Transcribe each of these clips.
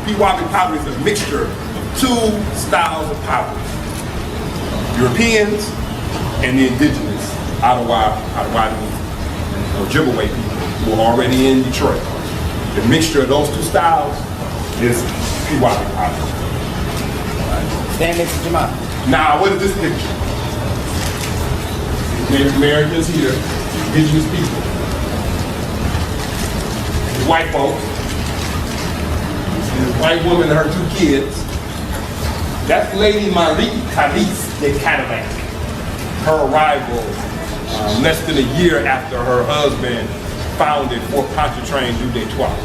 Pewabi pottery is a mixture of two styles of pottery. Europeans and the indigenous Ottawa and Ojibwe people who are already in Detroit. The mixture of those two styles is Pewabi pottery. Stand next to Jamal. Now, what is this picture? Native Americans here, indigenous people. The white folks. This white woman and her two kids. That's Lady Marie Calise de Cadillac. Her arrival less than a year after her husband founded Fort Pontchartrain du Detroit.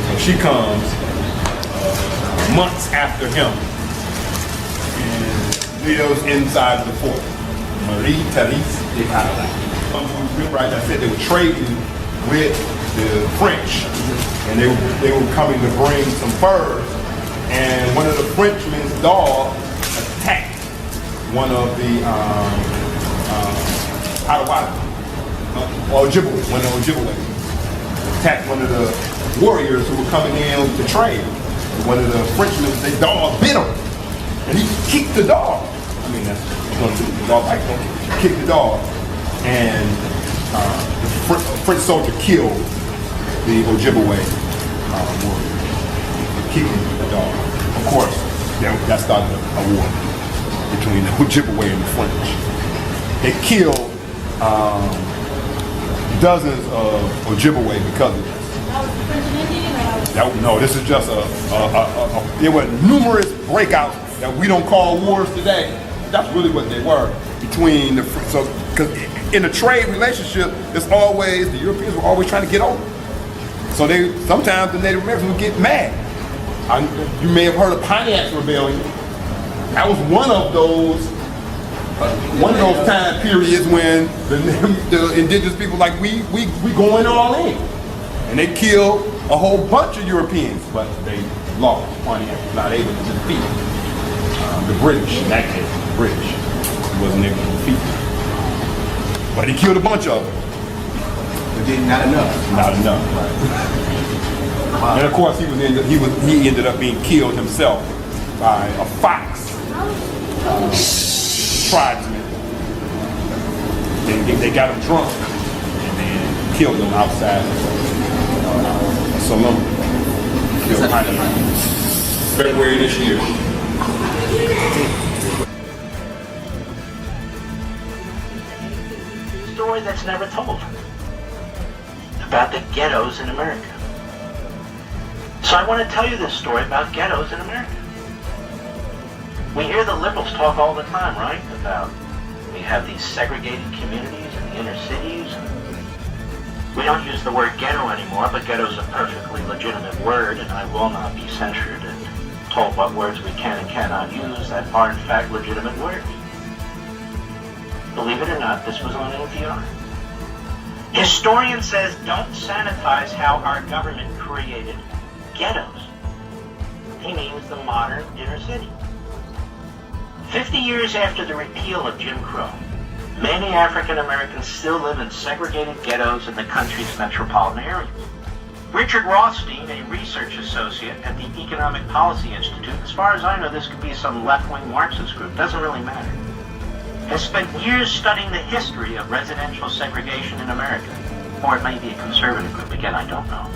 So she comes months after him and lives inside the fort. Marie Calise de Cadillac. Remember, I said they were trading with the French, and they were coming to bring some furs, and one of the Frenchmen's dogs attacked one of the Ojibwe. Attacked one of the warriors who were coming in to trade. One of the Frenchmen's, their dog bit him, and he kicked the dog. I mean, that's what the dog like. Kicked the dog, and the French soldier killed the Ojibwe warrior, kicking the dog. Of course, that started a war between the Ojibwe and the French. They killed dozens of Ojibwe because of this. That was the French and Indian? No, this is just there were numerous breakouts that we don't call wars today. That's really what they were between the, so, because in a trade relationship, it's always, the Europeans were always trying to get over. So sometimes the Native Americans would get mad. You may have heard of Pontiac's Rebellion. That was one of those time periods when the indigenous people like, we going all in. And they killed a whole bunch of Europeans, but they lost. Pontiac was not able to defeat the British, in that case, the British. He wasn't able to defeat them. But he killed a bunch of them. But then not enough. Not enough, right. And of course, he ended up being killed himself by a Fox tribesman. They got him drunk and then killed him outside a saloon. Killed February this year. Story that's never told about the ghettos in America. So I want to tell you this story about ghettos in America. We hear the liberals talk all the time, right? About we have these segregated communities in the inner cities. We don't use the word ghetto anymore, but ghetto is a perfectly legitimate word, and I will not be censured and told what words we can and cannot use that are in fact legitimate words. Believe it or not, this was on NPR. Historian says don't sanitize how our government created ghettos. He means the modern inner city. 50 years after the repeal of Jim Crow, many African Americans still live in segregated ghettos in the country's metropolitan areas. Richard Rothstein, a research associate at the Economic Policy Institute, as far as I know this could be some left-wing Marxist group, doesn't really matter, has spent years studying the history of residential segregation in America. Or it may be a conservative group, again, I don't know.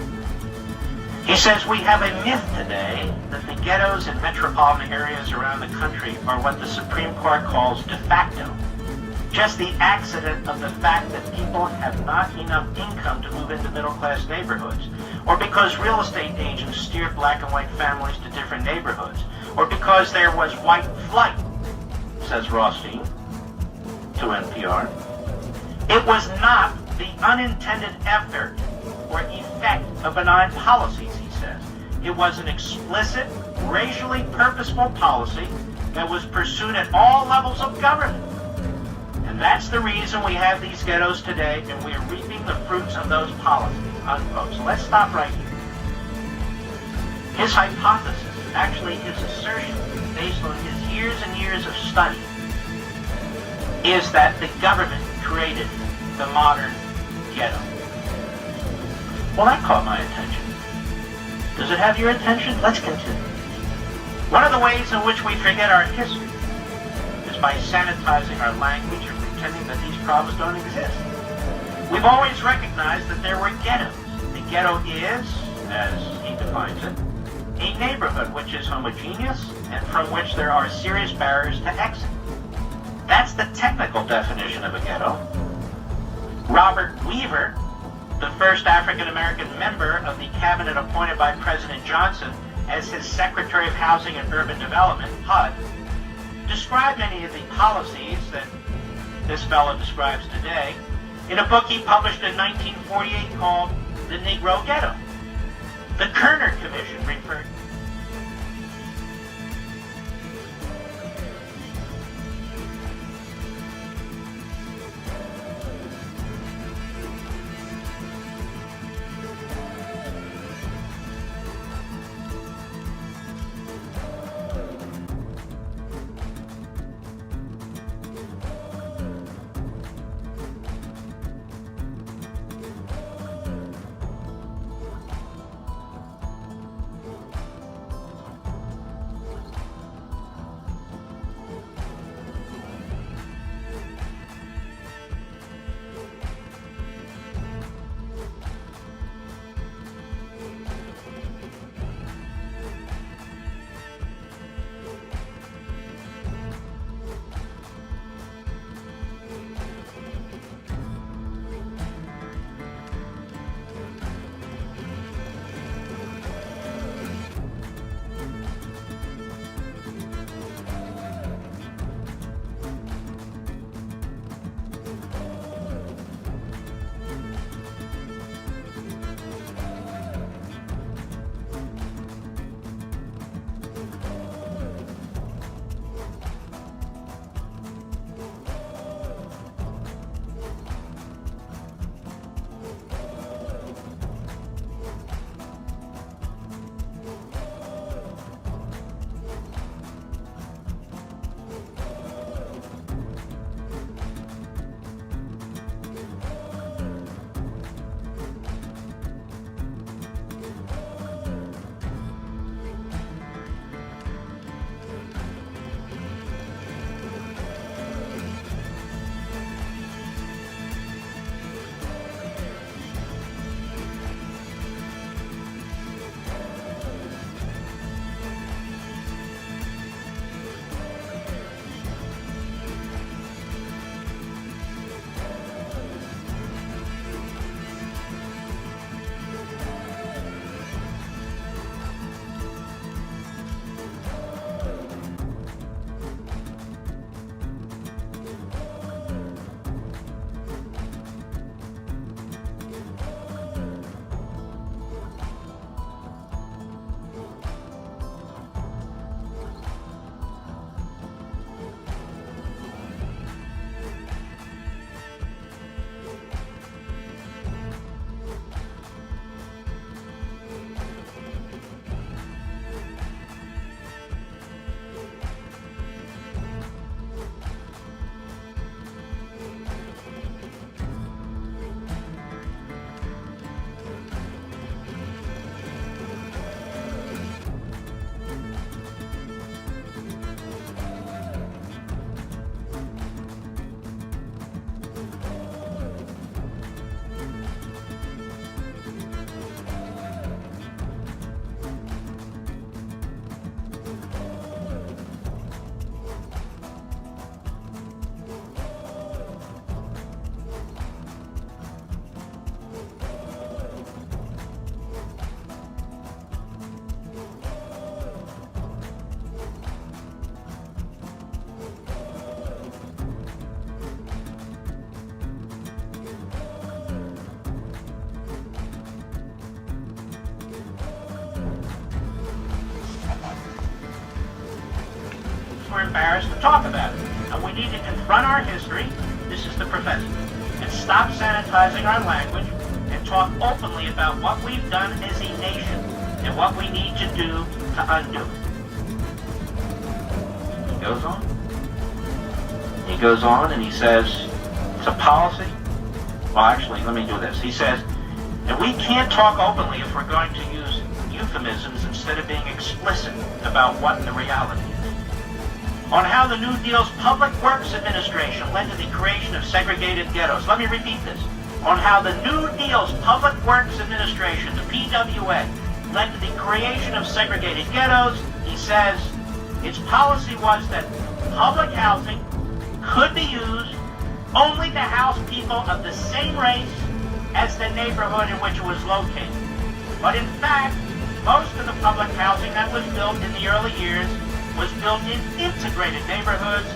He says we have a myth today that the ghettos in metropolitan areas around the country are what the Supreme Court calls de facto. Just the accident of the fact that people have not enough income to move into middle-class neighborhoods, or because real estate agents steered black and white families to different neighborhoods, or because there was white flight, says Rothstein to NPR. It was not the unintended effort or effect of benign policies, he says. It was an explicit, racially purposeful policy that was pursued at all levels of government. And that's the reason we have these ghettos today, and we are reaping the fruits of those policies, unquote. So let's stop right here. His hypothesis, actually his assertion, based on his years and years of study, is that the government created the modern ghetto. Well, that caught my attention. Does it have your attention? Let's continue. One of the ways in which we forget our history is by sanitizing our language and pretending that these problems don't exist. We've always recognized that there were ghettos. The ghetto is, as he defines it, a neighborhood which is homogeneous and from which there are serious barriers to exit. That's the technical definition of a ghetto. Robert Weaver, the first African-American member of the cabinet appointed by President Johnson as his Secretary of Housing and Urban Development, HUD, described many of the policies that this fellow describes today in a book he published in 1948 called The Negro Ghetto. The Kerner Commission referred we're embarrassed to talk about it. And we need to confront our history, this is the professor, and stop sanitizing our language and talk openly about what we've done as a nation and what we need to do to undo it. He goes on. He goes on and he says, it's a policy. Well, actually, let me do this. He says, and we can't talk openly if we're going to use euphemisms instead of being explicit about what the reality is. On how the New Deal's Public Works Administration led to the creation of segregated ghettos. Let me repeat this. On how the New Deal's Public Works Administration, the PWA, led to the creation of segregated ghettos, he says its policy was that public housing could be used only to house people of the same race as the neighborhood in which it was located. But in fact, most of the public housing that was built in the early years was built in integrated neighborhoods,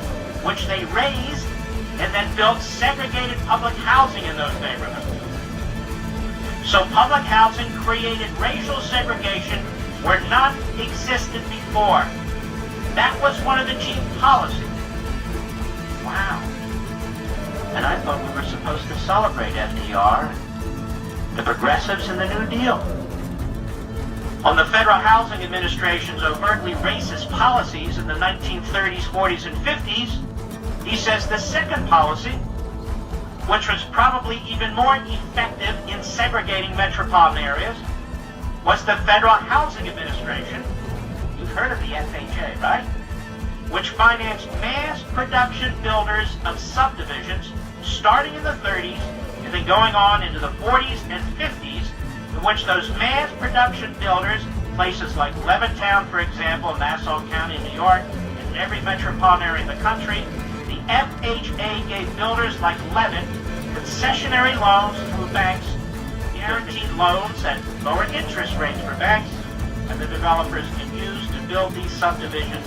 which they raised and then built segregated public housing in those neighborhoods. So public housing created racial segregation where none existed before. That was one of the chief policies. Wow. And I thought we were supposed to celebrate FDR, the progressives, and the New Deal. On the Federal Housing Administration's overtly racist policies in the 1930s, 40s, and 50s, he says the second policy, which was probably even more effective in segregating metropolitan areas, was the Federal Housing Administration. You've heard of the FHA, right? Which financed mass production builders of subdivisions starting in the 30s and then going on into the 40s and 50s, in which those mass production builders, places like Levittown, for example, in Nassau County, New York, and every metropolitan area in the country, the FHA gave builders like Levitt concessionary loans through banks, guaranteed loans at lower interest rates for banks, and the developers can use to build these subdivisions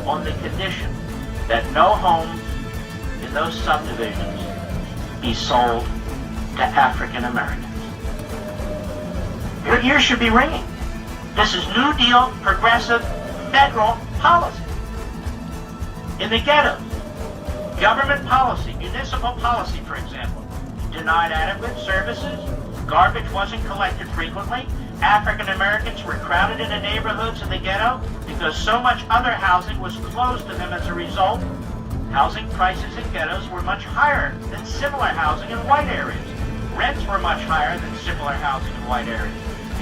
on the condition that no homes in those subdivisions be sold to African Americans. Your ears should be ringing. This is New Deal, progressive, federal policy. In the ghettos, government policy, municipal policy, for example, denied adequate services, garbage wasn't collected frequently, African Americans were crowded into neighborhoods in the ghetto because so much other housing was closed to them as a result. Housing prices in ghettos were much higher than similar housing in white areas. Rents were much higher than similar housing in white areas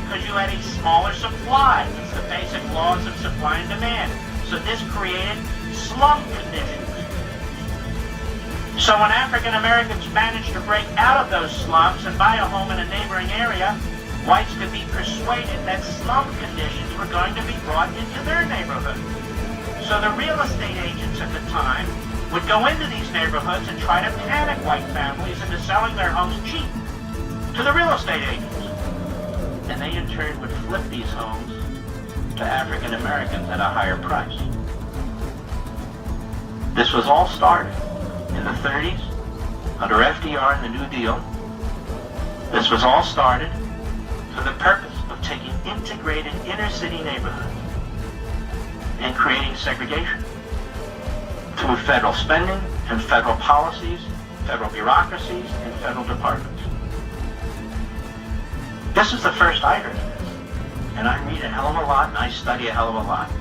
because you had a smaller supply. It's the basic laws of supply and demand. So this created slum conditions. So when African Americans managed to break out of those slums and buy a home in a neighboring area, whites could be persuaded that slum conditions were going to be brought into their neighborhood. So the real estate agents at the time would go into these neighborhoods and try to panic white families into selling their homes cheap to the real estate agents. And they in turn would flip these homes to African Americans at a higher price. This was all started in the 30s under FDR and the New Deal. This was all started for the purpose of taking integrated inner city neighborhoods and creating segregation through federal spending and federal policies, federal bureaucracies, and federal departments. This is the first I heard of this, and I read a hell of a lot and I study a hell of a lot.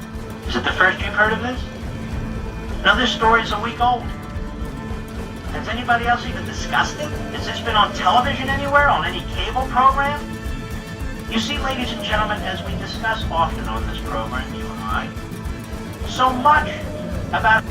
Is it the first you've heard of this? No, this story is a week old. Has anybody else even discussed it? Has this been on television anywhere, on any cable program? You see, ladies and gentlemen, as we discuss often on this program, you and I, so much about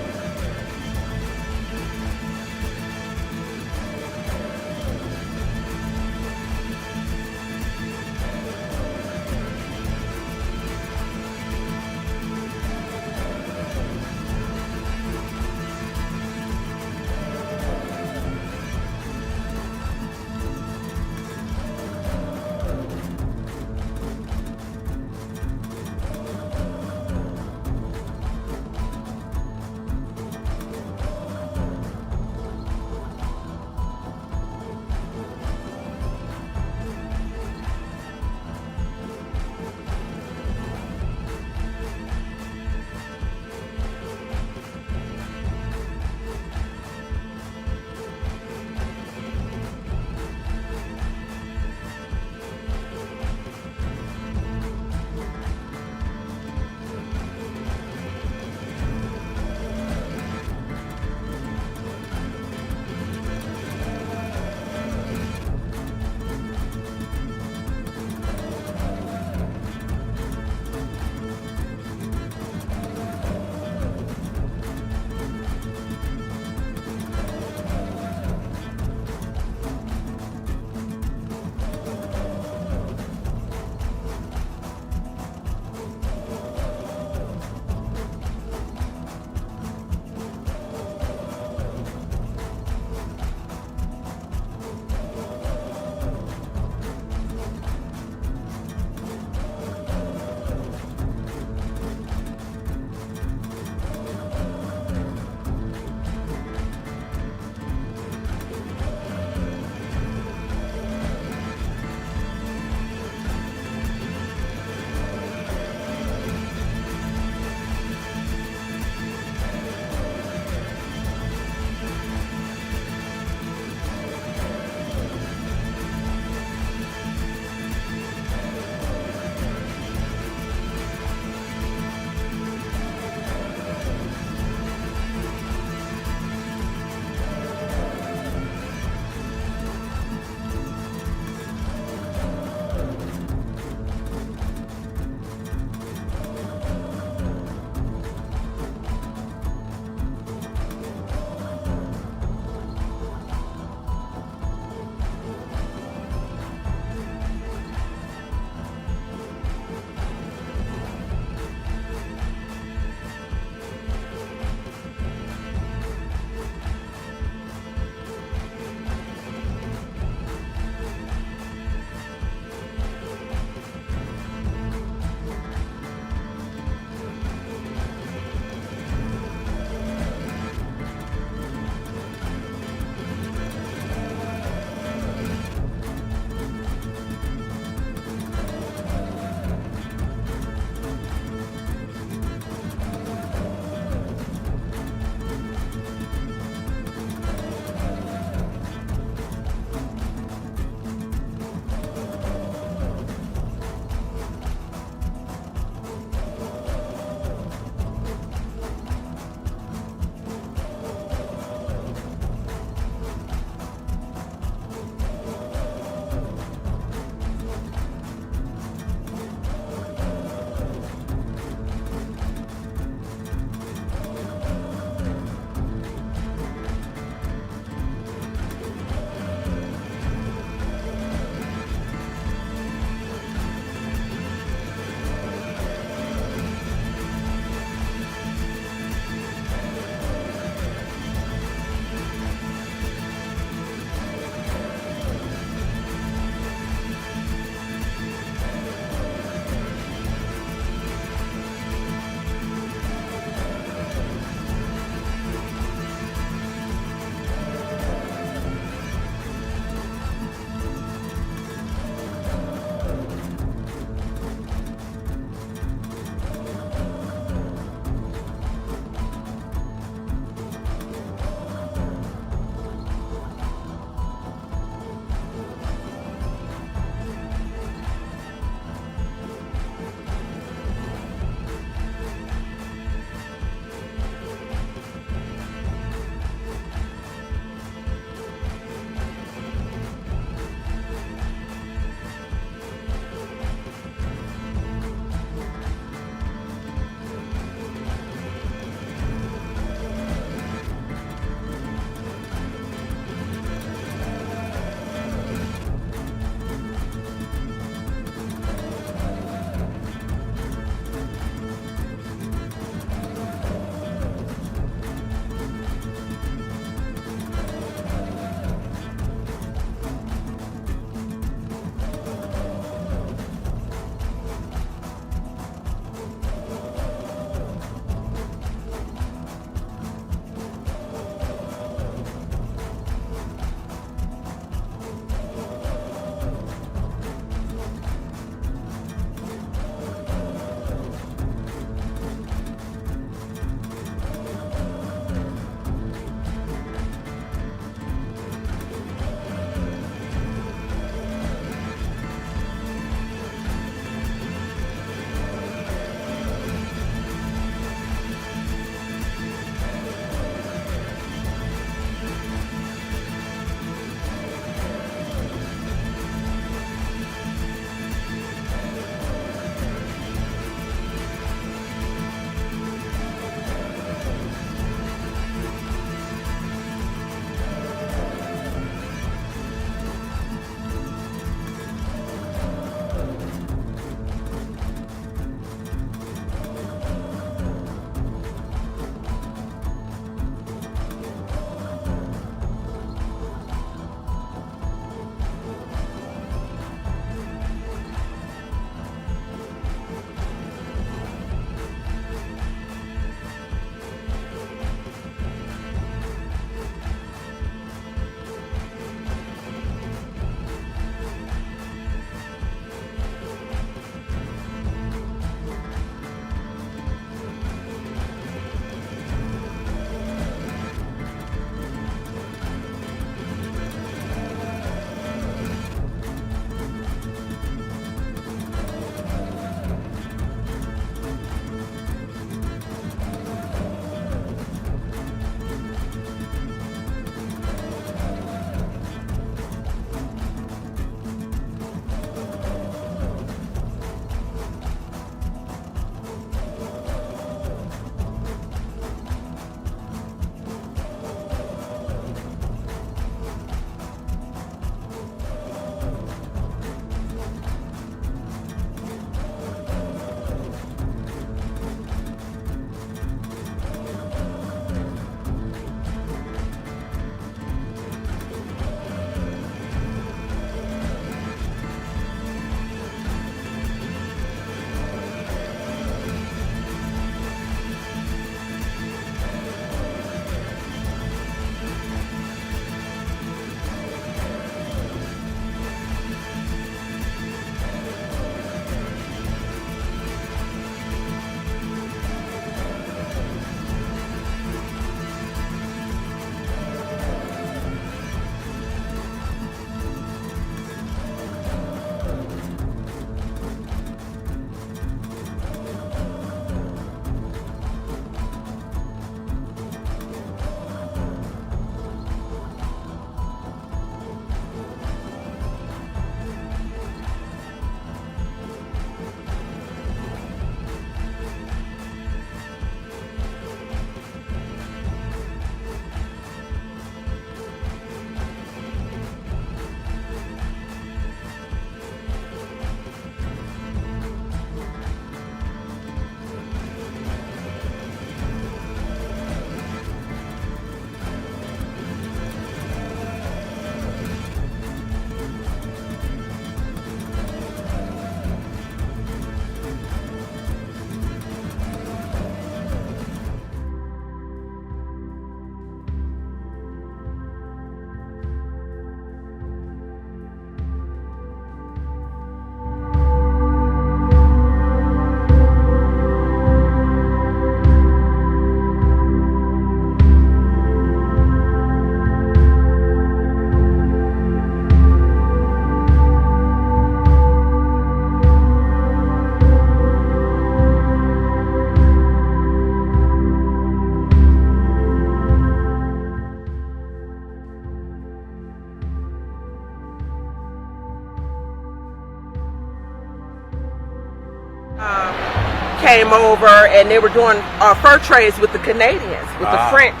came over and they were doing fur trades with the Canadians, with the French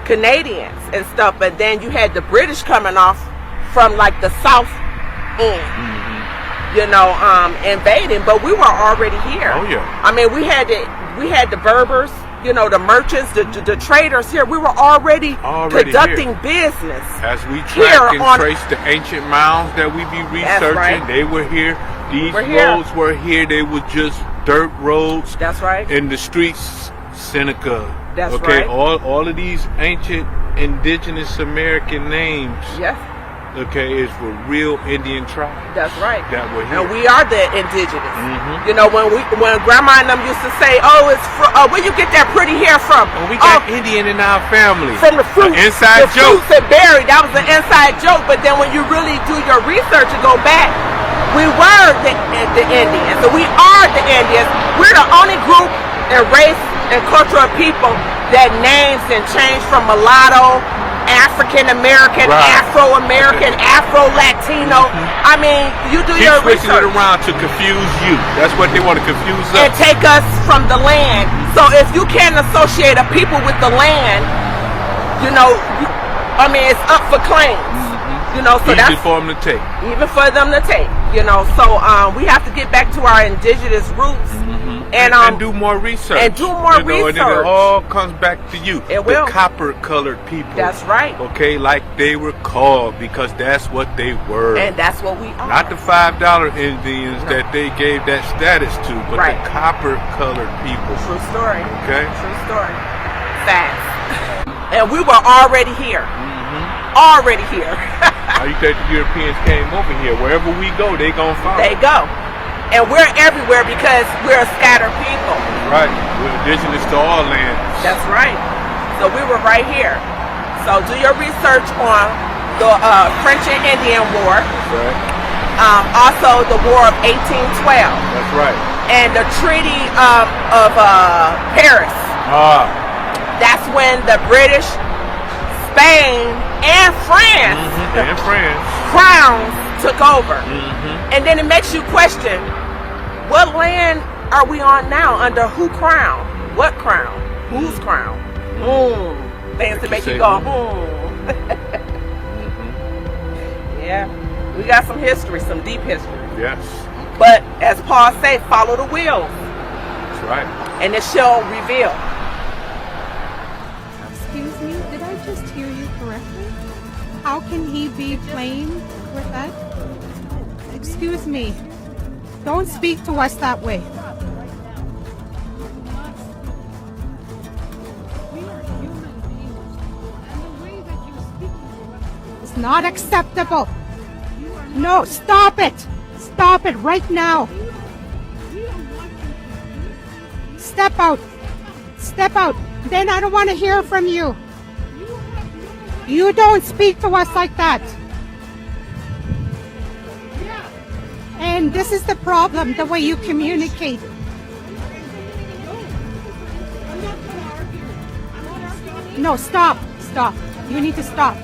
Canadians and stuff. But then you had the British coming off from like the south end, invading. But we were already here. Oh yeah. I mean, we had the Berbers, the merchants, the traders here. We were already conducting business. As we track and trace the ancient mounds that we be researching, they were here. These roads were here. They were just dirt roads. That's right. In the streets, Seneca. That's right. All of these ancient indigenous American names. Yes. Okay, is for real Indian tribes. That's right. That were here. And we are the indigenous. When Grandma and them used to say, "Oh, it's where you get that pretty hair from?" Oh, we got Indian in our family. From the fruit, inside joke. Fruits and berry. That was an inside joke. But then when you really do your research and go back, we were the Indians. So we are the Indians. We're the only group and race and culture of people that names and changed from mulatto, African American, Afro American, Afro Latino. I mean, you do your research. Switching it around to confuse you. That's what they want to confuse us. And take us from the land. So if you can't associate a people with the land, it's up for claims. So easy for them to take. Even for them to take. So we have to get back to our indigenous roots and do more research. And do more research. And it all comes back to you. It will. The copper-colored people. That's right. Okay, like they were called because that's what they were. And that's what we are. Not the $5 Indians that they gave that status to, but the copper-colored people. True story. Okay? True story. Facts. And we were already here. Already here. How you think the Europeans came over here? Wherever we go, they gonna follow. They go. And we're everywhere because we're a scattered people. Right. We're indigenous to all lands. That's right. So we were right here. So do your research on the French and Indian War. That's right. Also the War of 1812. That's right. And the Treaty of Paris. That's when the British, Spain, and France, crowns took over. And then it makes you question, what land are we on now? Under who crown? What crown? Whose crown? Things to make you go, Yeah, we got some history, some deep history. Yes. But as Paul said, follow the wheels. That's right. And it shall reveal. Excuse me, did I just hear you correctly? How can he be playing with that? Excuse me. Don't speak to us that way. It's not acceptable. No, stop it. Stop it right now. Step out. Step out. Then I don't want to hear from you. You don't speak to us like that. And this is the problem, the way you communicate. No, stop. Stop. You need to stop.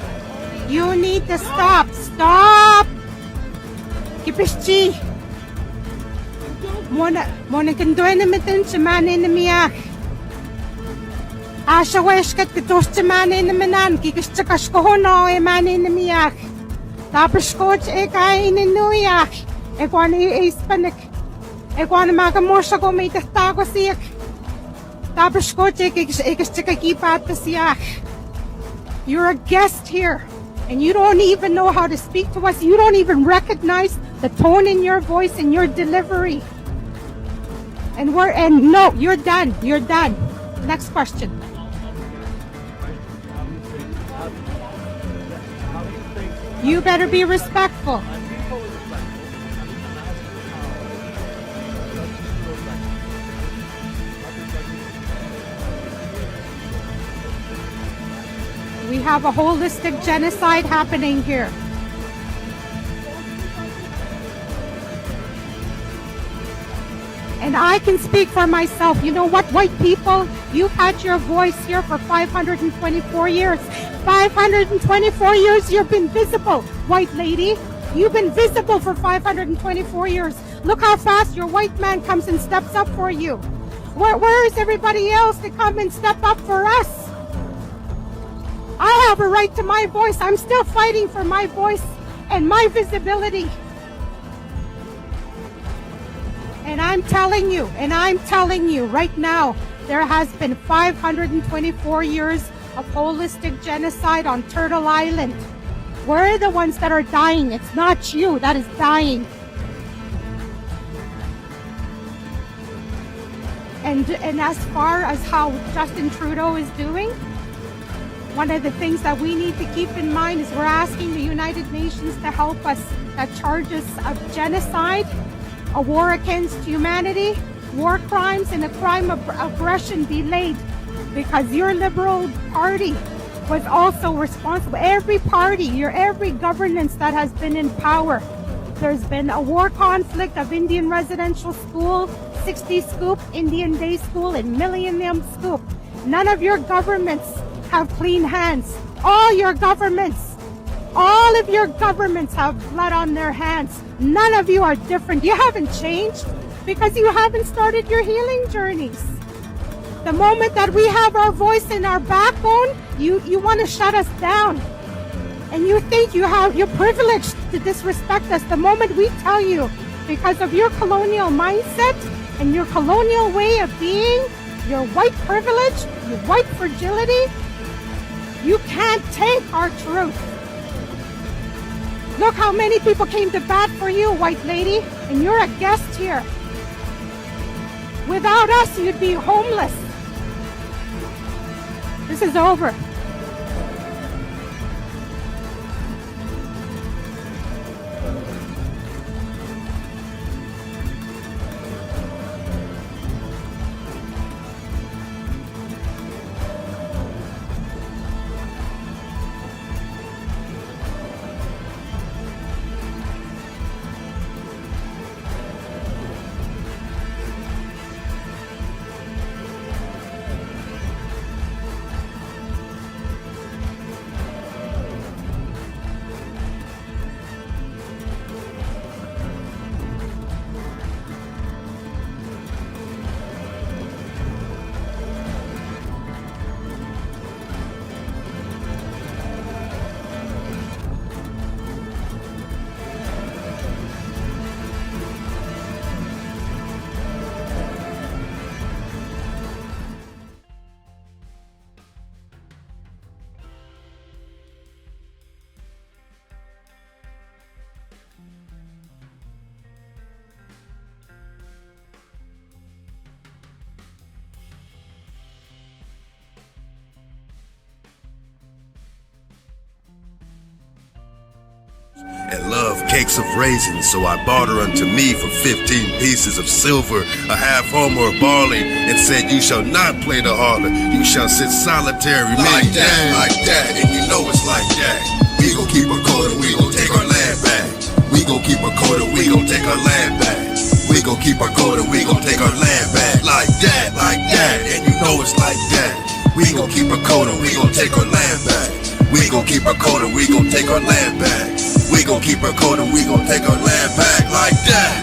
You need to stop. Stop. Kipishi. Mona kandoy na mitin chamane na miyak. Asha weshkat kitos chamane na minan kikis chakas ko hono e mane na miyak. Tapos coach e kain nuyak. E kwan e ispanik. E kwan magamosha ko may tastago siyak. Tapos coach e kikis chakakipat siyak. You're a guest here. And you don't even know how to speak to us. You don't even recognize the tone in your voice and your delivery. And no, you're done. You're done. Next question. You better be respectful. We have a holistic genocide happening here. And I can speak for myself. You know what, white people? You've had your voice here for 524 years. 524 years you've been visible, white lady. You've been visible for 524 years. Look how fast your white man comes and steps up for you. Where is everybody else to come and step up for us? I have a right to my voice. I'm still fighting for my voice and my visibility. And I'm telling you right now, there has been 524 years of holistic genocide on Turtle Island. We're the ones that are dying. It's not you that is dying. And as far as how Justin Trudeau is doing, one of the things that we need to keep in mind is we're asking the United Nations to help us that charges of genocide, a war against humanity, war crimes, and a crime of aggression be laid, because your Liberal Party was also responsible. Every party, every governance that has been in power, there's been a war conflict of Indian Residential School, 60 Scoop, Indian Day School, and Millennium Scoop. None of your governments have clean hands. All of your governments have blood on their hands. None of you are different. You haven't changed because you haven't started your healing journeys. The moment that we have our voice and our backbone, you want to shut us down. And you think you're privileged to disrespect us. The moment we tell you, because of your colonial mindset and your colonial way of being, your white privilege, your white fragility, you can't take our truth. Look how many people came to bat for you, white lady, and you're a guest here. Without us, you'd be homeless. This is over. And love cakes of raisins, so I bought her unto me for 15 pieces of silver, a half homer of barley, and said, you shall not play the harlot, you shall sit solitary. Like that, and you know it's like that. We gon' keep her cold and we gon' take our land back. We gon' keep her cold and we gon' take our land back. We gon' keep her cold and we gon' take our land back. Like that, and you know it's like that. We gon' keep her cold and we gon' take our land back. We gon' keep her cold and we gon' take our land back. We gon' keep her cold and we gon' take our land back like that.